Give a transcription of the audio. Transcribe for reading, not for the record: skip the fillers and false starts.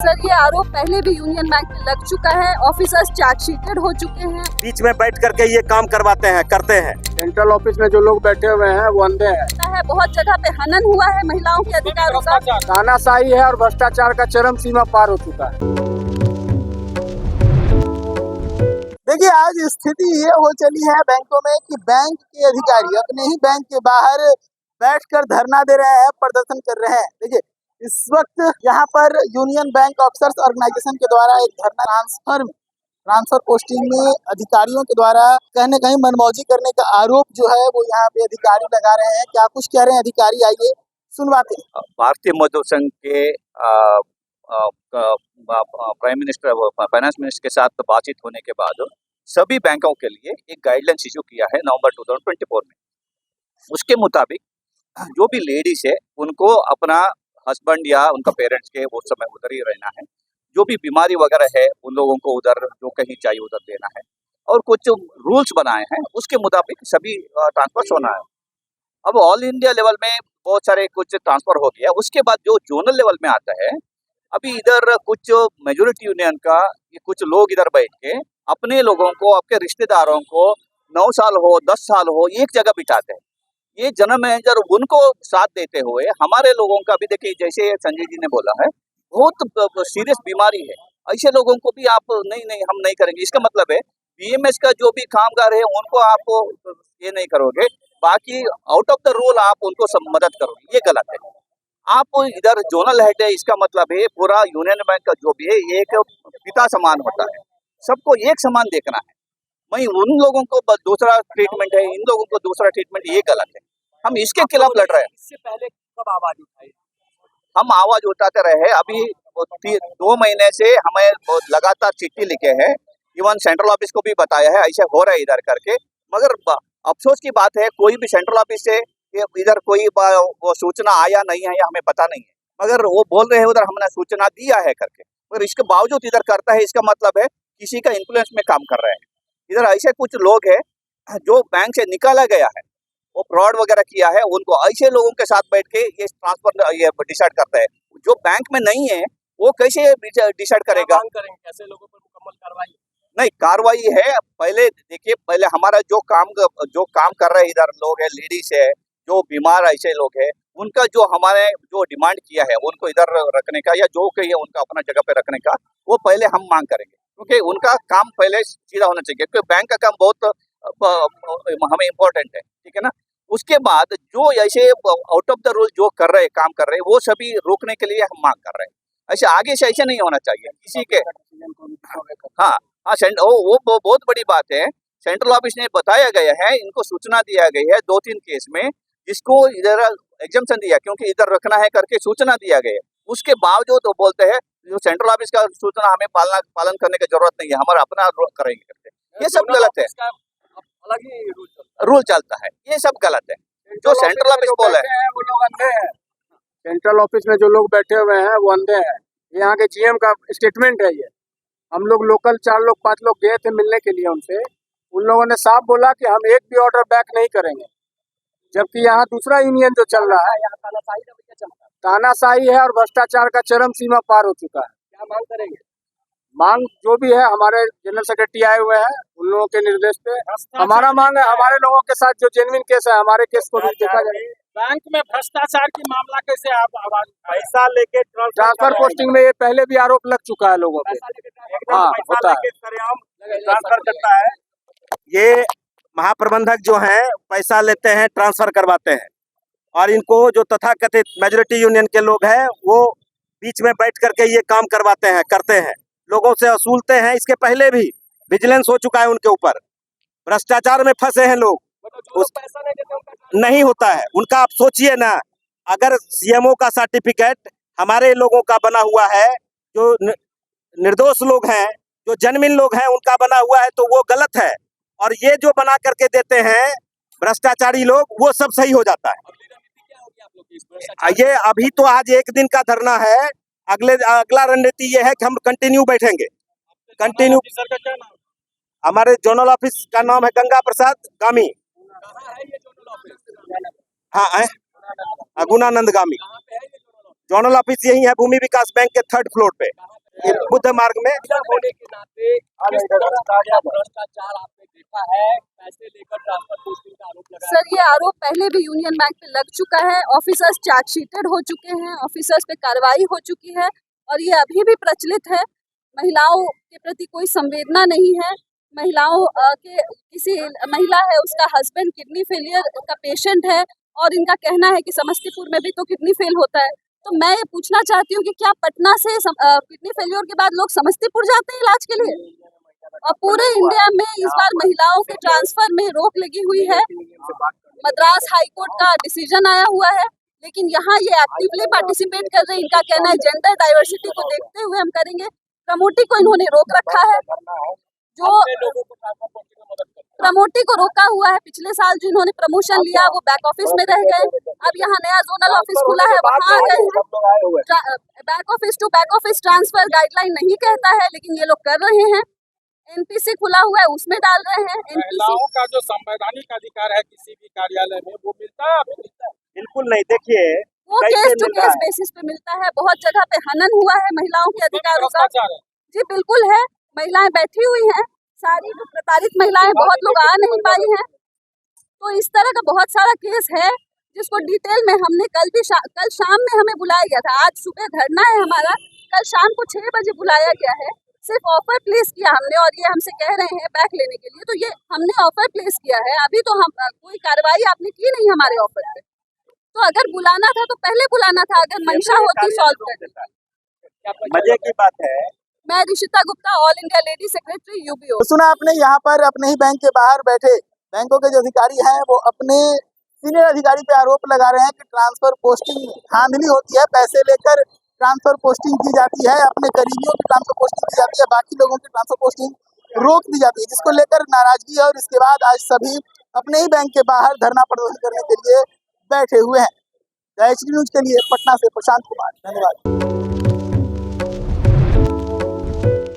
Sir, ये आरोप पहले भी यूनियन बैंक में लग चुका है। ऑफिसर्स चार्जशीटेड हो चुके हैं। बीच में बैठ करके ये काम करवाते हैं, करते हैं। सेंट्रल ऑफिस में जो लोग बैठे हुए हैं वो अंधे हैं। बहुत जगह पे हनन हुआ है महिलाओं के अधिकारों का। तानाशाही है और भ्रष्टाचार का चरम सीमा पार हो चुका है। देखिए, आज स्थिति ये हो चली है बैंकों में कि बैंक के अधिकारी अपने ही बैंक के बाहर बैठकर धरना दे रहे हैं, प्रदर्शन कर रहे हैं। देखिए, इस वक्त यहाँ पर यूनियन बैंक ऑफिसर्स ऑर्गेनाइजेशन के द्वारा एक धरना ट्रांसफर पोस्टिंग में अधिकारियों के द्वारा कहीं कहीं मनमौजी करने का आरोप जो है वो यहाँ पे अधिकारी लगा रहे हैं। क्या कुछ कह रहे हैं अधिकारी, आइए सुनवाते हैं। भारतीय मजदूर संघ के प्राइम मिनिस्टर फाइनेंस मिनिस्टर के साथ बातचीत होने के बाद सभी बैंकों के लिए एक गाइडलाइंस इशू किया है नवंबर 2024 में। उसके मुताबिक जो भी लेडीज है उनको अपना हस्बैंड या उनका पेरेंट्स के उस समय उधर ही रहना है। जो भी बीमारी वगैरह है उन लोगों को उधर जो कहीं चाहिए उधर देना है और कुछ रूल्स बनाए हैं उसके मुताबिक सभी ट्रांसफर होना है। अब ऑल इंडिया लेवल में बहुत सारे कुछ ट्रांसफर हो गया। उसके बाद जो जोनल लेवल में आता है, अभी इधर कुछ मेजोरिटी यूनियन का कुछ लोग इधर बैठ के अपने लोगों को, आपके रिश्तेदारों को 9 साल हो 10 साल हो एक जगह बिठाते हैं। ये जनरल मैनेजर उनको साथ देते हुए हमारे लोगों का भी देखिए, जैसे संजय जी ने बोला है, बहुत सीरियस बीमारी है। ऐसे लोगों को भी आप नहीं हम नहीं करेंगे। इसका मतलब है बीएमएस का जो भी कामगार है उनको आप ये नहीं करोगे, बाकी आउट ऑफ द रूल आप उनको सब मदद करोगे, ये गलत है। आप इधर जोनल हेड है, इसका मतलब है पूरा यूनियन बैंक का जो भी है एक पिता समान होता है, सबको एक समान देखना है। वही उन लोगों को दूसरा ट्रीटमेंट है, इन लोगों को दूसरा ट्रीटमेंट, ये गलत है। हम इसके खिलाफ लड़ रहे हैं। इससे पहले कब आवाज उठाई? हम आवाज उठाते रहे। अभी 2 महीने से हमें लगातार चिट्ठी लिखे हैं, इवन सेंट्रल ऑफिस को भी बताया है ऐसे हो रहा है इधर करके। मगर अफसोस की बात है, कोई भी सेंट्रल ऑफिस से इधर कोई वो सूचना आया नहीं है या हमें पता नहीं है। मगर वो बोल रहे हैं उधर हमने सूचना दिया है करके, मगर इसके बावजूद इधर करता है। इसका मतलब है किसी का इन्फ्लुएंस में काम कर रहे हैं। इधर ऐसे कुछ लोग हैं जो बैंक से निकाला गया है, वो फ्रॉड वगैरह किया है, उनको ऐसे लोगों के साथ बैठ के ये ट्रांसफर ये डिसाइड करता है। जो बैंक में नहीं है वो कैसे डिसाइड करेगा? कैसे लोगों पर मुकम्मल कार्रवाई? नहीं, कार्रवाई है। पहले देखिए, पहले हमारा जो काम कर रहे इधर लोग है, लेडीज है, जो बीमार ऐसे लोग है, उनका जो हमारे जो डिमांड किया है उनको इधर रखने का या जो कही है उनका अपना जगह पे रखने का, वो पहले हम मांग करेंगे, क्योंकि उनका काम पहले सीधा होना चाहिए, क्योंकि बैंक का काम बहुत हमें इम्पोर्टेंट है, ठीक है ना। उसके बाद जो ऐसे आउट ऑफ द रूल जो कर रहे काम कर रहे, वो सभी रोकने के लिए हम मांग कर रहे हैं। ऐसे आगे से ऐसे नहीं होना चाहिए किसी के। हाँ, वो बहुत बड़ी बात है। सेंट्रल ऑफिस ने बताया गया है, इनको सूचना दिया गई है 2-3 केस में, जिसको इधर एग्जम्पशन दिया क्योंकि इधर रखना है करके सूचना दिया गया। उसके बावजूद वो बोलते हैं जो सेंट्रल ऑफिस का सूचना हमें पालन करने की जरूरत नहीं है, हमारा अपना करेंगे करते। ये सब गलत है। अलग ही रूल चलता है, ये सब गलत है। जो सेंट्रल ऑफिस बोला है वो लोग अंधे हैं। सेंट्रल ऑफिस में जो लोग बैठे हुए हैं वो अंधे हैं। यहाँ के जीएम का स्टेटमेंट है ये। हम लोग लोकल 4 लोग 5 लोग गए थे मिलने के लिए उनसे। उन लोगों ने साफ बोला कि हम एक भी ऑर्डर बैक नहीं करेंगे, जबकि यहाँ दूसरा यूनियन जो चल रहा है, तानाशाही है और भ्रष्टाचार का चरम सीमा पार हो चुका है। क्या मांग करेंगे? मांग जो भी है, हमारे जनरल सेक्रेटरी आए हुए हैं, उन लोगों के निर्देश पे हमारा मांग है, हमारे लोगों के साथ जो जेन्युइन केस है हमारे केस को भी देखा जाए। बैंक में भ्रष्टाचार की मामला कैसे आप आवाज? पैसा लेके ट्रांसफर पोस्टिंग में ये पहले भी आरोप लग चुका है लोगों पे। हाँ, होता है। ट्रांसफर करता है। ये महाप्रबंधक जो हैं पैसा लेते हैं, ट्रांसफर करवाते हैं, और इनको जो तथाकथित मेजोरिटी यूनियन के लोग हैं वो बीच में बैठ करके ये काम करवाते हैं, करते हैं, लोगों से वसूलते हैं। इसके पहले भी विजिलेंस हो चुका है उनके ऊपर। भ्रष्टाचार में फंसे हैं लोग, नहीं होता है उनका। आप सोचिए ना, अगर सीएमओ का सर्टिफिकेट हमारे लोगों का बना हुआ है, जो निर्दोष लोग हैं, जो जेन्युइन लोग हैं, उनका बना हुआ है, तो वो गलत है। और ये जो बना करके देते हैं भ्रष्टाचारी लोग, वो सब सही हो जाता है। ये अभी तो आज एक दिन का धरना है, अगला रणनीति ये है कि हम कंटिन्यू बैठेंगे, कंटिन्यू। हमारे जोनल ऑफिस का नाम है गंगा प्रसाद गामी। हाँ, गुणानंद गामी। जोनल ऑफिस यही है भूमि विकास बैंक के 3rd फ्लोर पे, बुद्ध मार्ग में। होने के नाते किस तरह का भ्रष्टाचार आपने देखा है, पैसे लेकर ट्रांसफर पोस्टिंग का आरोप लगा सर ये आरोप पहले भी यूनियन बैंक पे लग चुका है। ऑफिसर्स चार्जशीटेड हो चुके हैं, ऑफिसर्स पे कार्रवाई हो चुकी है और ये अभी भी प्रचलित है। महिलाओं के प्रति कोई संवेदना नहीं है। महिलाओं के किसी महिला है, उसका हस्बैंड किडनी फेलियर का पेशेंट है और इनका कहना है कि समस्तीपुर में भी तो किडनी फेल होता है। तो मैं ये पूछना चाहती हूँ कि क्या पटना से किडनी फेलियर के बाद लोग समस्तीपुर जाते हैं इलाज के लिए? और पूरे इंडिया में इस बार महिलाओं के ट्रांसफर में रोक लगी हुई है। मद्रास हाईकोर्ट का डिसीजन आया हुआ है, लेकिन यहाँ ये एक्टिवली पार्टिसिपेट कर रहे हैं। इनका कहना है जेंडर डाइवर्सिटी को देखते हुए हम करेंगे। प्रमोटी को इन्होंने रोक रखा है, जो प्रमोटी को रोका हुआ है। पिछले साल जो इन्होंने प्रमोशन लिया वो बैक ऑफिस में रह गए। अब यहाँ नया जोनल ऑफिस खुला है, वहाँ आ गए हैं। Back office to back office transfer guideline नहीं कहता है, लेकिन ये लोग कर रहे हैं। एनपीसी खुला हुआ है, उसमें डाल रहे हैं। महिलाओं का जो संवैधानिक अधिकार है किसी भी कार्यालय में, वो मिलता है? बिल्कुल नहीं। देखिए वो कैसे केस टू मिल रहा केस है? बेसिस पे मिलता है। बहुत जगह पे हनन हुआ है महिलाओं के अधिकारों का। जी बिल्कुल है, महिलाएं बैठी हुई हैं, सारी जो प्रताड़ित महिलाएं, बहुत लोग आ नहीं पाई हैं। तो इस तरह का बहुत सारा केस है जिसको डिटेल में हमने कल शाम में हमें बुलाया गया था। आज सुबह धरना है हमारा, कल शाम को 6 बजे बुलाया गया है। सिर्फ ऑफर प्लेस किया हमने और ये हमसे कह रहे हैं बैक लेने के लिए। तो ये हमने ऑफर प्लेस किया है, अभी तो हम कोई कार्रवाई आपने की नहीं हमारे ऑफर पे। तो अगर बुलाना था तो पहले बुलाना था, अगर मंशा होती सॉल्व करने। मजे की बात है। मैं Rishita Gupta, all India lady secretary UBO. तो सुना आपने, यहाँ पर अपने ही बैंक के बाहर बैठे बैंकों के जो अधिकारी हैं वो अपने सीनियर अधिकारी पे आरोप लगा रहे हैं कि ट्रांसफर पोस्टिंग धांधली होती है, पैसे लेकर ट्रांसफर पोस्टिंग की जाती है, अपने करीबियों की ट्रांसफर पोस्टिंग की जाती है, बाकी लोगों की ट्रांसफर पोस्टिंग रोक दी जाती है, जिसको लेकर नाराजगी है। और इसके बाद आज सभी अपने ही बैंक के बाहर धरना प्रदर्शन करने के लिए बैठे हुए हैं। HD न्यूज के लिए पटना से प्रशांत कुमार, धन्यवाद।